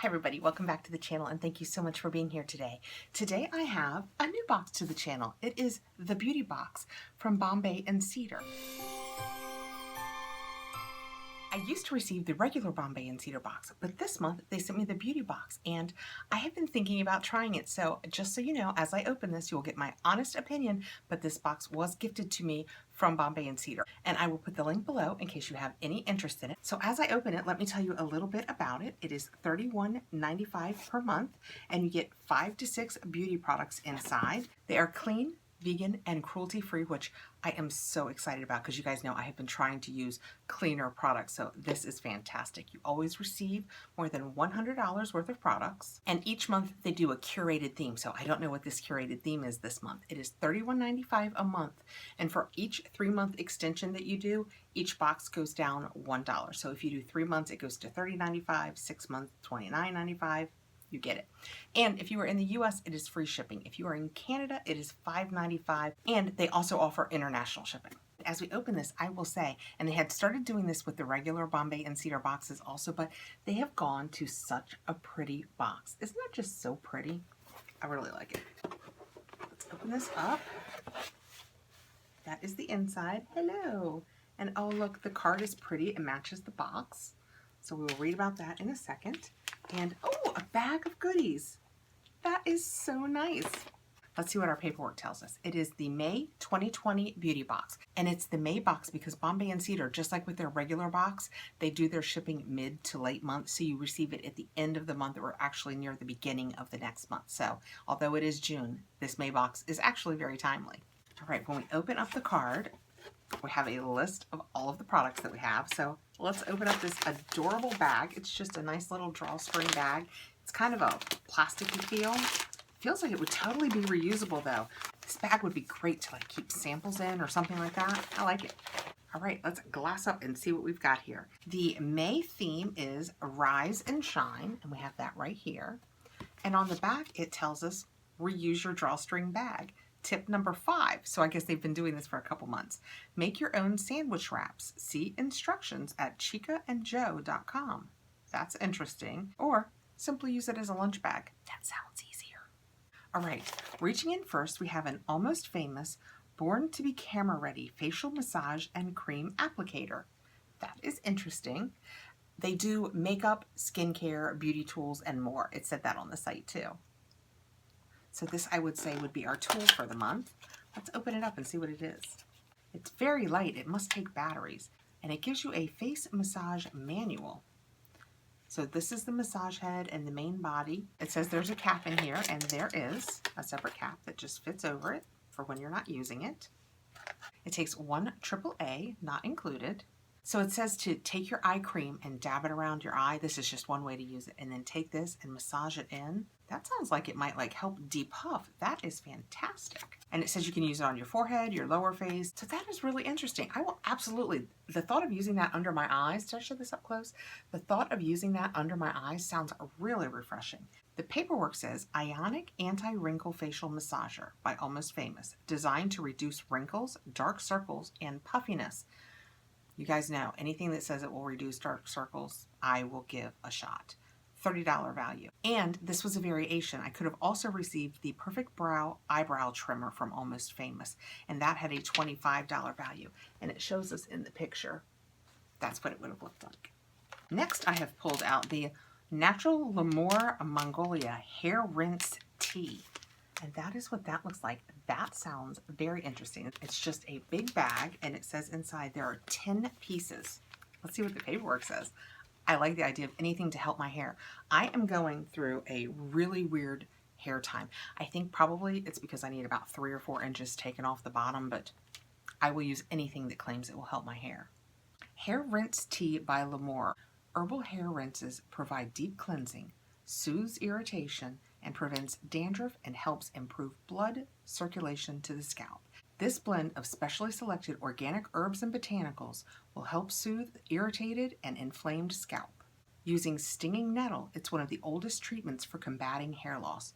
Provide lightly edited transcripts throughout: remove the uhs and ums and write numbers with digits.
Hi everybody, welcome back to the channel and thank you so much for being here today. Today I have a new box to the channel. It is the Beauty Box from Bombay and Cedar. I used to receive the regular Bombay and Cedar box, but this month they sent me the Beauty Box and I have been thinking about trying it. So just so you know, as I open this, you'll get my honest opinion, but this box was gifted to me from Bombay and Cedar. And I will put the link below in case you have any interest in it. So as I open it, let me tell you a little bit about it. It is $31.95 per month and you get 5 to 6 beauty products inside. They are clean, vegan, and cruelty-free, which I am so excited about because you guys know I have been trying to use cleaner products, so this is fantastic. You always receive more than $100 worth of products, and each month they do a curated theme, so I don't know what this curated theme is this month. It is $31.95 a month, and for each 3-month extension that you do, each box goes down $1. So if you do 3 months, it goes to $30.95, 6 months, $29.95. You get it. And if you are in the US, it is free shipping. If you are in Canada, it is $5.95, and they also offer international shipping. As we open this, I will say, and they had started doing this with the regular Bombay and Cedar boxes also, but they have gone to such a pretty box. Isn't that just so pretty? I really like it. Let's open this up. That is the inside. Hello. And oh look, the card is pretty. It matches the box. So we will read about that in a second. And oh, a bag of goodies. That is so nice. Let's see what our paperwork tells us. It is the May 2020 Beauty Box. And it's the May box because Bombay and Cedar, just like with their regular box, they do their shipping mid to late month. So you receive it at the end of the month or actually near the beginning of the next month. So although it is June, this May box is actually very timely. All right, when we open up the card, we have a list of all of the products that we have. So let's open up this adorable bag. It's just a nice little drawstring bag. It's kind of a plasticky feel. Feels like it would totally be reusable though. This bag would be great to like keep samples in or something like that. I like it. All right, let's glass up and see what we've got here. The May theme is Rise and Shine, and we have that right here. And on the back, it tells us reuse your drawstring bag. Tip number 5, so I guess they've been doing this for a couple months. Make your own sandwich wraps. See instructions at chicaandjoe.com. That's interesting. Or simply use it as a lunch bag. That sounds easier. All right, reaching in first, we have an Almost Famous Born to be Camera Ready Facial Massage and Cream Applicator. That is interesting. They do makeup, skincare, beauty tools, and more. It said that on the site too. So this, I would say, would be our tool for the month. Let's open it up and see what it is. It's very light. It must take batteries. And it gives you a face massage manual. So this is the massage head and the main body. It says there's a cap in here, and there is a separate cap that just fits over it for when you're not using it. It takes 1 AAA, not included. So it says to take your eye cream and dab it around your eye. This is just one way to use it. And then take this and massage it in. That sounds like it might like help depuff. That is fantastic. And it says you can use it on your forehead, your lower face. So that is really interesting. I will absolutely, the thought of using that under my eyes, did I show this up close? The thought of using that under my eyes sounds really refreshing. The paperwork says Ionic Anti-Wrinkle Facial Massager by Almost Famous, designed to reduce wrinkles, dark circles, and puffiness. You guys know, anything that says it will reduce dark circles, I will give a shot. $30 value. And this was a variation. I could have also received the Perfect Brow Eyebrow Trimmer from Almost Famous, and that had a $25 value. And it shows us in the picture. That's what it would have looked like. Next, I have pulled out the Natural L'Amour Mongolia Hair Rinse Tea. And that is what that looks like. That sounds very interesting. It's just a big bag, and it says inside there are 10 pieces. Let's see what the paperwork says. I like the idea of anything to help my hair. I am going through a really weird hair time. I think probably it's because I need about 3 or 4 inches taken off the bottom, but I will use anything that claims it will help my hair. Hair Rinse Tea by L'Amour. Herbal hair rinses provide deep cleansing, soothes irritation, and prevents dandruff and helps improve blood circulation to the scalp. This blend of specially selected organic herbs and botanicals will help soothe irritated and inflamed scalp. Using stinging nettle, it's one of the oldest treatments for combating hair loss.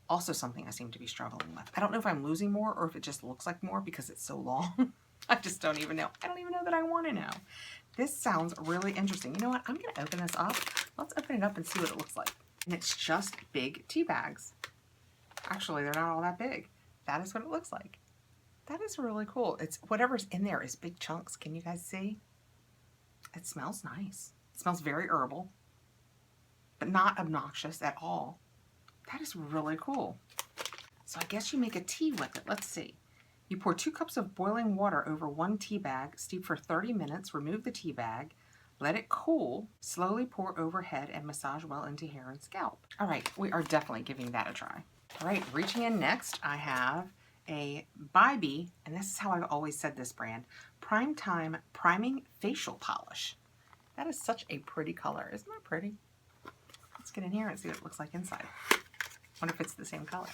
Also something I seem to be struggling with. I don't know if I'm losing more or if it just looks like more because it's so long. I just don't even know. I don't even know that I want to know. This sounds really interesting. You know what? I'm going to open this up. Let's open it up and see what it looks like. And it's just big tea bags. Actually, they're not all that big. That is what it looks like. That is really cool. It's whatever's in there is big chunks. Can you guys see? It smells nice. It smells very herbal, but not obnoxious at all. That is really cool. So I guess you make a tea with it. Let's see. You pour 2 cups of boiling water over 1 tea bag, steep for 30 minutes, remove the tea bag, let it cool, slowly pour overhead and massage well into hair and scalp. All right, we are definitely giving that a try. All right, reaching in next, I have a Bybee, and this is how I've always said this brand, Prime Time Priming Facial Polish. That is such a pretty color. Isn't that pretty? Let's get in here and see what it looks like inside. Wonder if it's the same color.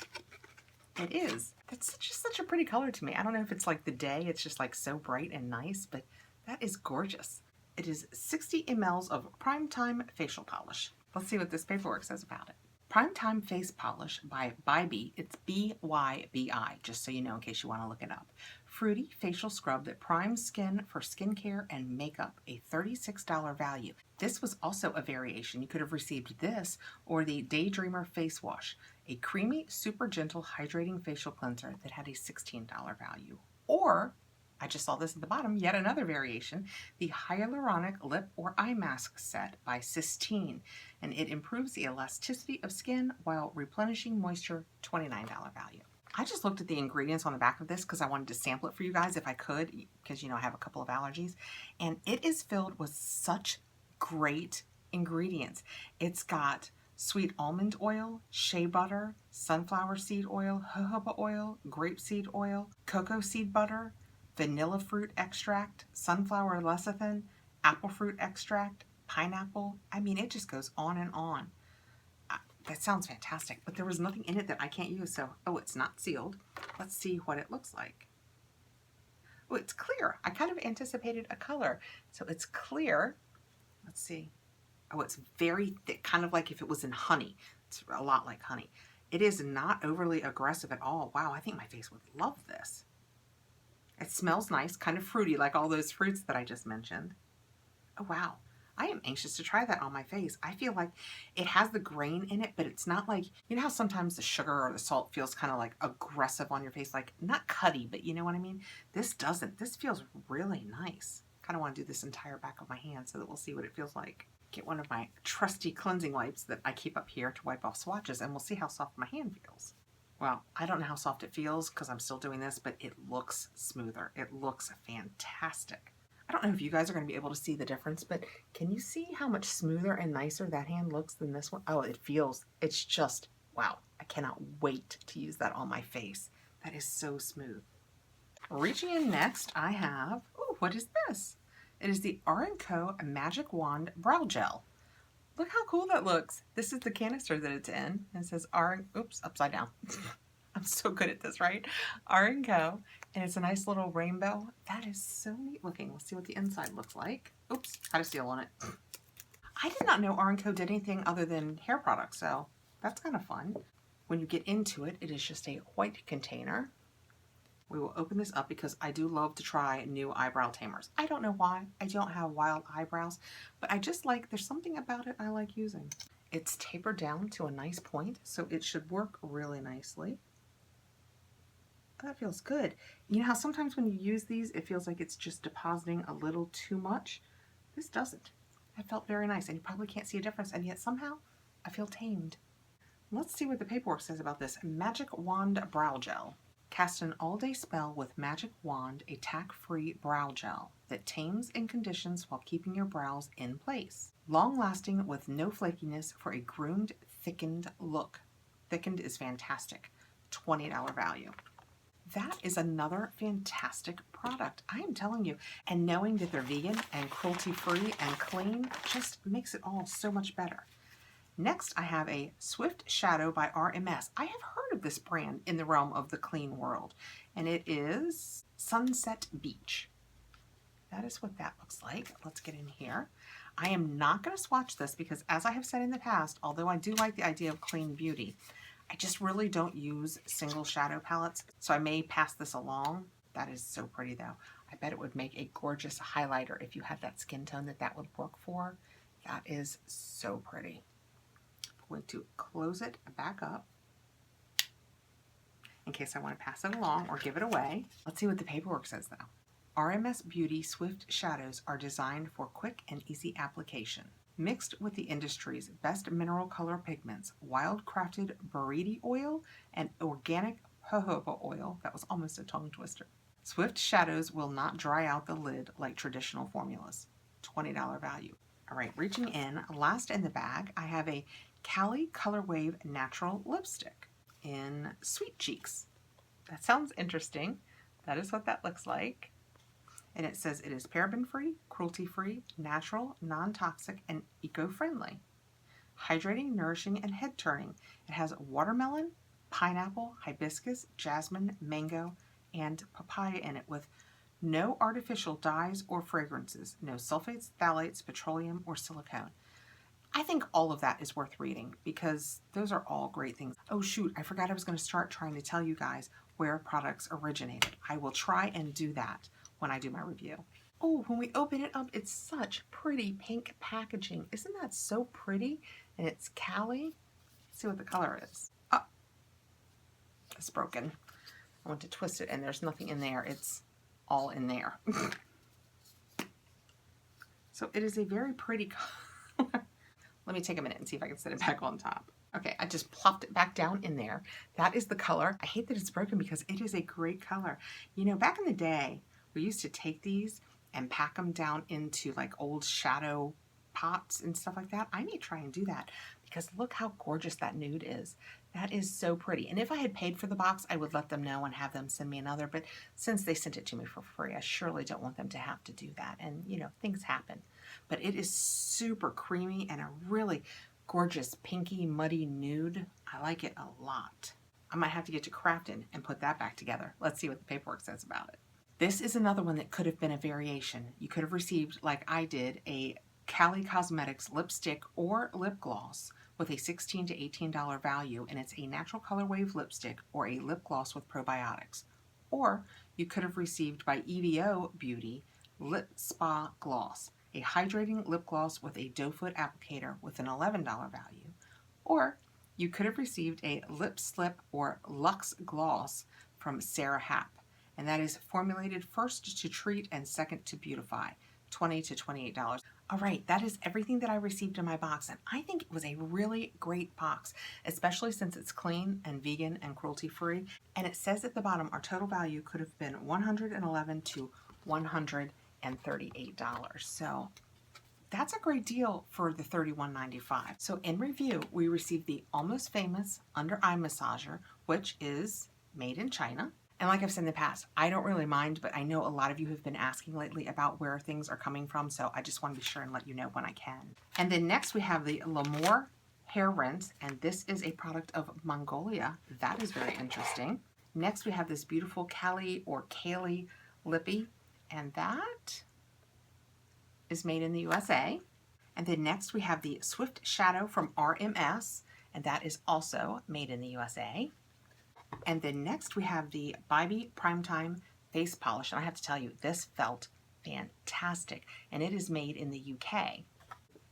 It is. That's just such a pretty color to me. I don't know if it's like the day, it's just like so bright and nice, but that is gorgeous. It is 60 ml of Prime Time Facial Polish. Let's see what this paperwork says about it. Prime Time Face Polish by Bybee. It's B-Y-B-I, just so you know in case you want to look it up. Fruity facial scrub that primes skin for skincare and makeup, a $36 value. This was also a variation. You could have received this or the Daydreamer Face Wash, a creamy, super gentle, hydrating facial cleanser that had a $16 value. Or, I just saw this at the bottom, yet another variation, the Hyaluronic Lip or Eye Mask Set by Sistine, and it improves the elasticity of skin while replenishing moisture, $29 value. I just looked at the ingredients on the back of this because I wanted to sample it for you guys if I could, because you know I have a couple of allergies, and it is filled with such great ingredients. It's got sweet almond oil, shea butter, sunflower seed oil, jojoba oil, grapeseed oil, cocoa seed butter, vanilla fruit extract, sunflower lecithin, apple fruit extract, pineapple. I mean, it just goes on and on. That sounds fantastic, but there was nothing in it that I can't use, so, oh, it's not sealed. Let's see what it looks like. Oh, it's clear. I kind of anticipated a color. So it's clear. Let's see. Oh, it's very thick, kind of like if it was in honey. It's a lot like honey. It is not overly aggressive at all. Wow, I think my face would love this. It smells nice, kind of fruity, like all those fruits that I just mentioned. Oh, wow. I am anxious to try that on my face. I feel like it has the grain in it, but it's not like, you know how sometimes the sugar or the salt feels kind of like aggressive on your face, like not cutty, but you know what I mean? This doesn't. This feels really nice. Kind of want to do this entire back of my hand so that we'll see what it feels like. Get one of my trusty cleansing wipes that I keep up here to wipe off swatches, and we'll see how soft my hand feels. Well, I don't know how soft it feels because I'm still doing this, but it looks smoother. It looks fantastic. I don't know if you guys are going to be able to see the difference, but can you see how much smoother and nicer that hand looks than this one? Oh, it feels, it's just, wow. I cannot wait to use that on my face. That is so smooth. Reaching in next, I have, oh, what is this? It is the R & Co Magic Wand Brow Gel. Look how cool that looks. This is the canister that it's in. It says oops, upside down. I'm so good at this, right? R & Co. And it's a nice little rainbow. That is so neat looking. Let's see what the inside looks like. Oops, had a seal on it. I did not know R & Co did anything other than hair products, so that's kind of fun. When you get into it, it is just a white container. We will open this up because I do love to try new eyebrow tamers. I don't know why. I don't have wild eyebrows, but I just like, there's something about it I like using. It's tapered down to a nice point, so it should work really nicely. That feels good. You know how sometimes when you use these, it feels like it's just depositing a little too much? This doesn't. That felt very nice, and you probably can't see a difference, and yet somehow I feel tamed. Let's see what the paperwork says about this Magic Wand Brow Gel. Cast an all-day spell with Magic Wand, a tack-free brow gel that tames and conditions while keeping your brows in place. Long-lasting with no flakiness for a groomed, thickened look. Thickened is fantastic. $20 value. That is another fantastic product. I am telling you. And knowing that they're vegan and cruelty-free and clean just makes it all so much better. Next, I have a Swift Shadow by RMS. I have heard of this brand in the realm of the clean world, and it is Sunset Beach. That is what that looks like. Let's get in here. I am not going to swatch this because, as I have said in the past, although I do like the idea of clean beauty, I just really don't use single shadow palettes, so I may pass this along. That is so pretty, though. I bet it would make a gorgeous highlighter if you had that skin tone that would work for. That is so pretty. going to close it back up in case I want to pass it along or give it away. Let's see what the paperwork says though. RMS Beauty Swift Shadows are designed for quick and easy application. Mixed with the industry's best mineral color pigments, wild-crafted buriti oil, and organic jojoba oil, that was almost a tongue twister. Swift Shadows will not dry out the lid like traditional formulas. $20 value. All right, reaching in, last in the bag, I have a Cali Color Wave Natural Lipstick in Sweet Cheeks. That sounds interesting. That is what that looks like. And it says it is paraben-free, cruelty-free, natural, non-toxic, and eco-friendly. Hydrating, nourishing, and head-turning. It has watermelon, pineapple, hibiscus, jasmine, mango, and papaya in it with no artificial dyes or fragrances, no sulfates, phthalates, petroleum, or silicone. I think all of that is worth reading because those are all great things. Oh shoot, I forgot I was going to start trying to tell you guys where products originated. I will try and do that when I do my review. Oh, when we open it up, it's such pretty pink packaging. Isn't that so pretty? And it's Cali. Let's see what the color is. Oh, it's broken. I want to twist it and there's nothing in there. It's all in there. So it is a very pretty color. Let me take a minute and see if I can set it back on top. Okay, I just plopped it back down in there. That is the color. I hate that it's broken because it is a great color. You know, back in the day, we used to take these and pack them down into like old shadow pots and stuff like that. I may try and do that because look how gorgeous that nude is. That is so pretty. And if I had paid for the box, I would let them know and have them send me another. But since they sent it to me for free, I surely don't want them to have to do that. And, you know, things happen. But it is super creamy and a really gorgeous pinky muddy nude. I like it a lot. I might have to get to crafting and put that back together. Let's see what the paperwork says about it. This is another one that could have been a variation. You could have received, like I did, a Cali Cosmetics lipstick or lip gloss with a $16 to $18 value, and it's a natural color wave lipstick or a lip gloss with probiotics. Or you could have received by EVO Beauty Lip Spa Gloss, a hydrating lip gloss with a doe foot applicator with an $11 value. Or you could have received a lip slip or luxe gloss from Sarah Happ, and that is formulated first to treat and second to beautify, $20 to $28. All right, that is everything that I received in my box, and I think it was a really great box, especially since it's clean and vegan and cruelty-free. And it says at the bottom our total value could have been $111 to $138. So that's a great deal for the $31.95. So in review, we received the Almost Famous Under Eye Massager, which is made in China. And like I've said in the past, I don't really mind, but I know a lot of you have been asking lately about where things are coming from, so I just want to be sure and let you know when I can. And then next we have the L'Amour Hair Rinse, and this is a product of Mongolia. That is very interesting. Next we have this beautiful Cali or Kali Lippy, and that is made in the USA. And then next we have the Swift Shadow from RMS, and that is also made in the USA. And then next we have the Bybee Primetime Face Polish. And I have to tell you, this felt fantastic. And it is made in the UK.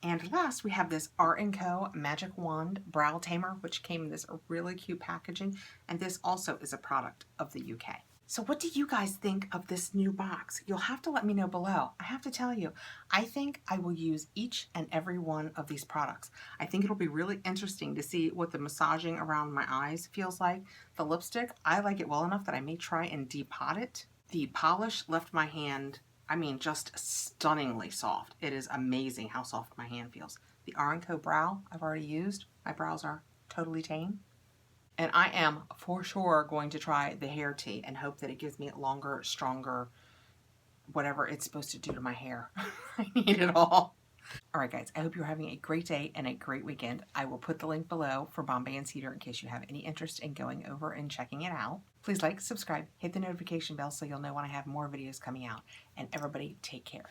And last we have this Art & Co Magic Wand Brow Tamer, which came in this really cute packaging. And this also is a product of the UK. So what do you guys think of this new box? You'll have to let me know below. I have to tell you, I think I will use each and every one of these products. I think it'll be really interesting to see what the massaging around my eyes feels like. The lipstick, I like it well enough that I may try and depot it. The polish left my hand, I mean, just stunningly soft. It is amazing how soft my hand feels. The Art & Co brow I've already used. My brows are totally tame. And I am for sure going to try the hair tea and hope that it gives me longer, stronger, whatever it's supposed to do to my hair. I need it all. All right, guys, I hope you're having a great day and a great weekend. I will put the link below for Bombay and Cedar in case you have any interest in going over and checking it out. Please like, subscribe, hit the notification bell so you'll know when I have more videos coming out. And everybody, take care.